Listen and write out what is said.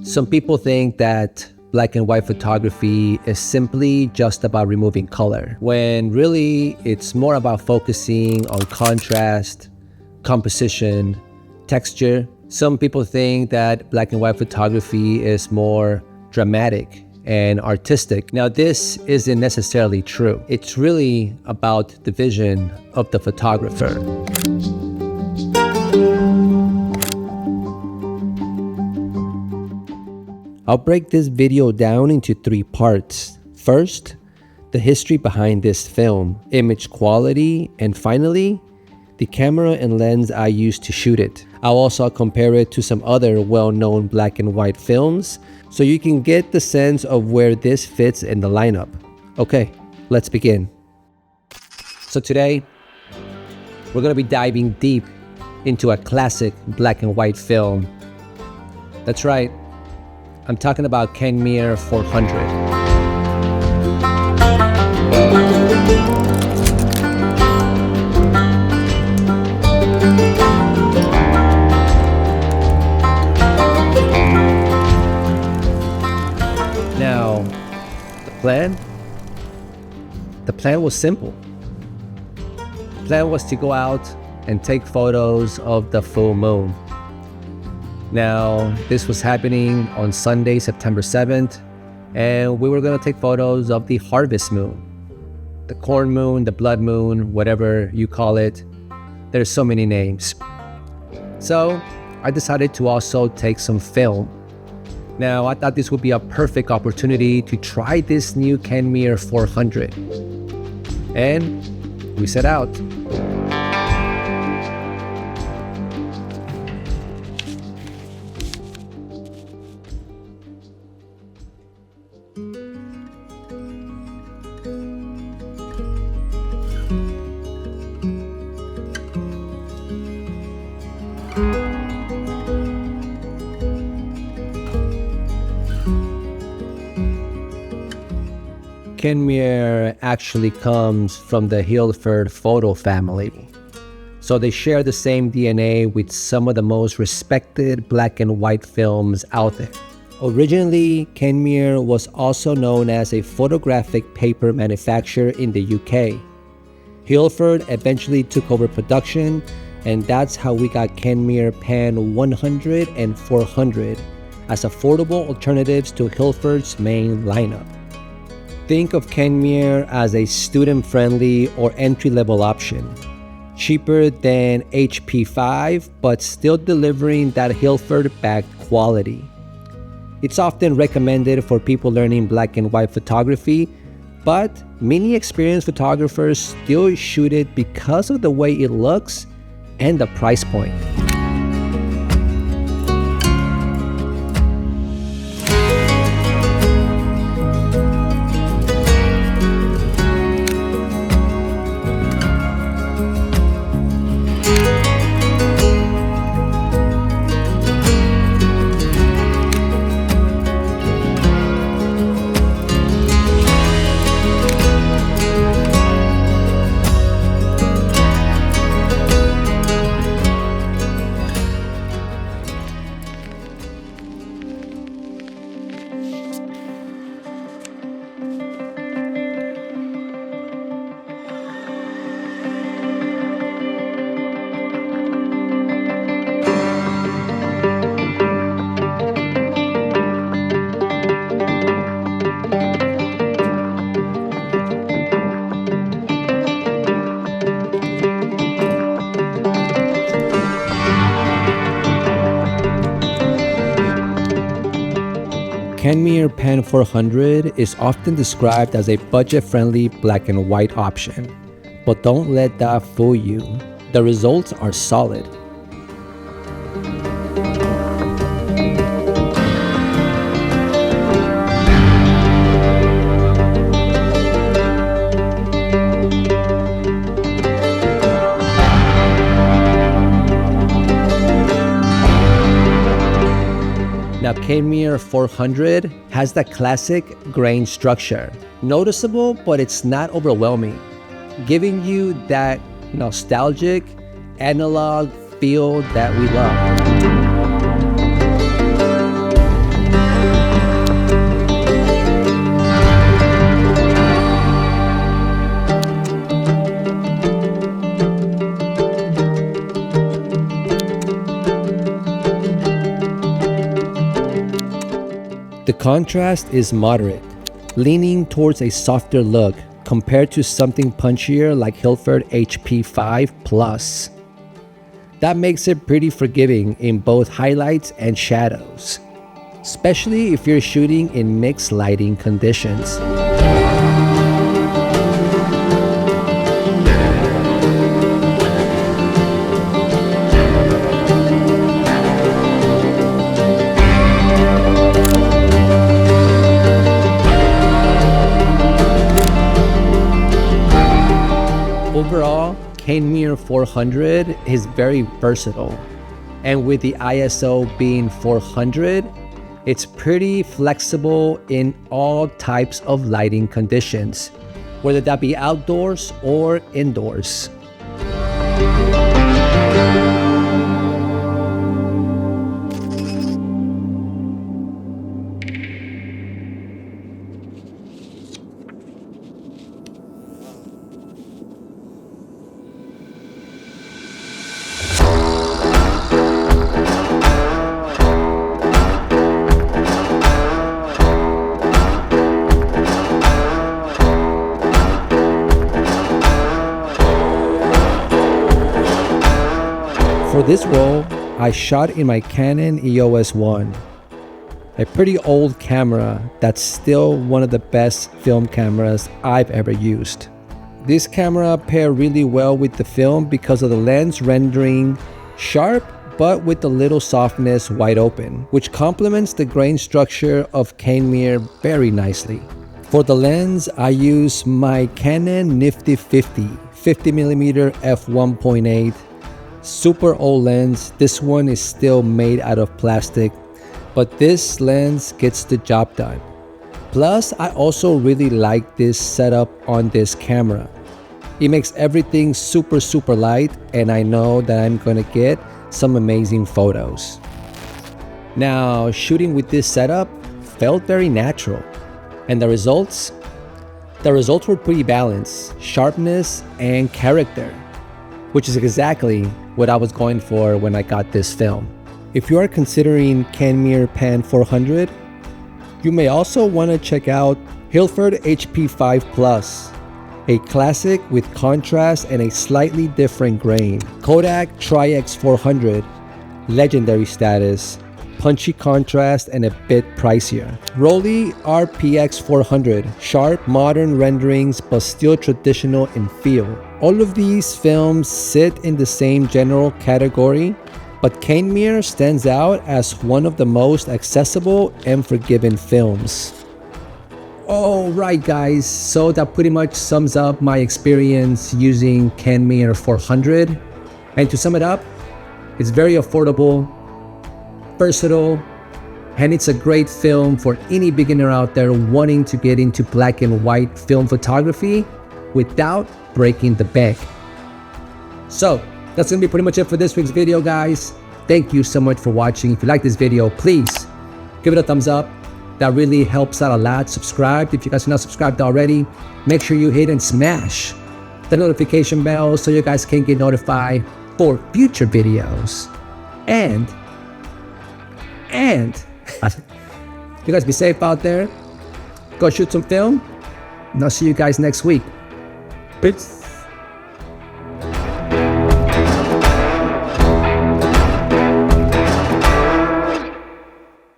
Some people think that black and white photography is simply just about removing color, when really it's more about focusing on contrast, composition, texture. Some people think that black and white photography is more dramatic and artistic. Now, this isn't necessarily true. It's really about the vision of the photographer. I'll break this video down into 3 parts. First, the history behind this film, image quality, and finally, the camera and lens I used to shoot it. I'll also compare it to some other well-known black and white films so you can get the sense of where this fits in the lineup. Okay, let's begin. So today, we're gonna be diving deep into a classic black and white film. That's right. I'm talking about Kentmere 400. Now, the plan was simple. The plan was to go out and take photos of the full moon. Now, this was happening on Sunday, September 7th, and we were gonna take photos of the harvest moon, the corn moon, the blood moon, whatever you call it. There's so many names. So I decided to also take some film. Now, I thought this would be a perfect opportunity to try this new Kentmere 400. And we set out. Kentmere actually comes from the Ilford photo family, so they share the same DNA with some of the most respected black and white films out there. Originally, Kentmere was also known as a photographic paper manufacturer in the UK. Ilford eventually took over production, and that's how we got Kentmere Pan 100 and 400 as affordable alternatives to Ilford's main lineup. Think of Kentmere as a student-friendly or entry-level option, cheaper than HP5, but still delivering that Ilford-backed quality. It's often recommended for people learning black and white photography, but many experienced photographers still shoot it because of the way it looks and the price point. Kentmere Pan 400 is often described as a budget-friendly black and white option, but don't let that fool you. The results are solid. Kentmere 400 has that classic grain structure. Noticeable, but it's not overwhelming, giving you that nostalgic analog feel that we love. The contrast is moderate, leaning towards a softer look compared to something punchier like Ilford HP5 Plus. That makes it pretty forgiving in both highlights and shadows, especially if you're shooting in mixed lighting conditions. Overall, Kentmere 400 is very versatile, and with the ISO being 400, it's pretty flexible in all types of lighting conditions, whether that be outdoors or indoors. For this role, I shot in my Canon EOS 1, a pretty old camera that's still one of the best film cameras I've ever used. This camera paired really well with the film because of the lens rendering sharp but with a little softness wide open, which complements the grain structure of Kentmere very nicely. For the lens, I use my Canon Nifty 50mm f1.8. Super old lens. This one is still made out of plastic, but this lens gets the job done. Plus, I also really like this setup on this camera. It makes everything super light, and I know that I'm gonna get some amazing photos. Now, shooting with this setup felt very natural, and the results were pretty balanced, sharpness and character, which is exactly what I was going for when I got this film. If you are considering Kentmere Pan 400, you may also want to check out Ilford HP5 Plus, a classic with contrast and a slightly different grain. Kodak Tri-X 400, legendary status, punchy contrast and a bit pricier. Rollei RPX 400, sharp, modern renderings but still traditional in feel. All of these films sit in the same general category, but Kentmere stands out as one of the most accessible and forgiving films. Alright guys, so that pretty much sums up my experience using Kentmere 400. And to sum it up, it's very affordable, versatile, and it's a great film for any beginner out there wanting to get into black and white film photography without breaking the bank. So that's gonna be pretty much it for this week's video, guys. Thank you so much for watching. If you like this video, please give it a thumbs up. That really helps out a lot. Subscribe if you guys are not subscribed already. Make sure you hit and smash the notification bell so you guys can get notified for future videos. And you guys be safe out there. Go shoot some film, and I'll see you guys next week. Peace.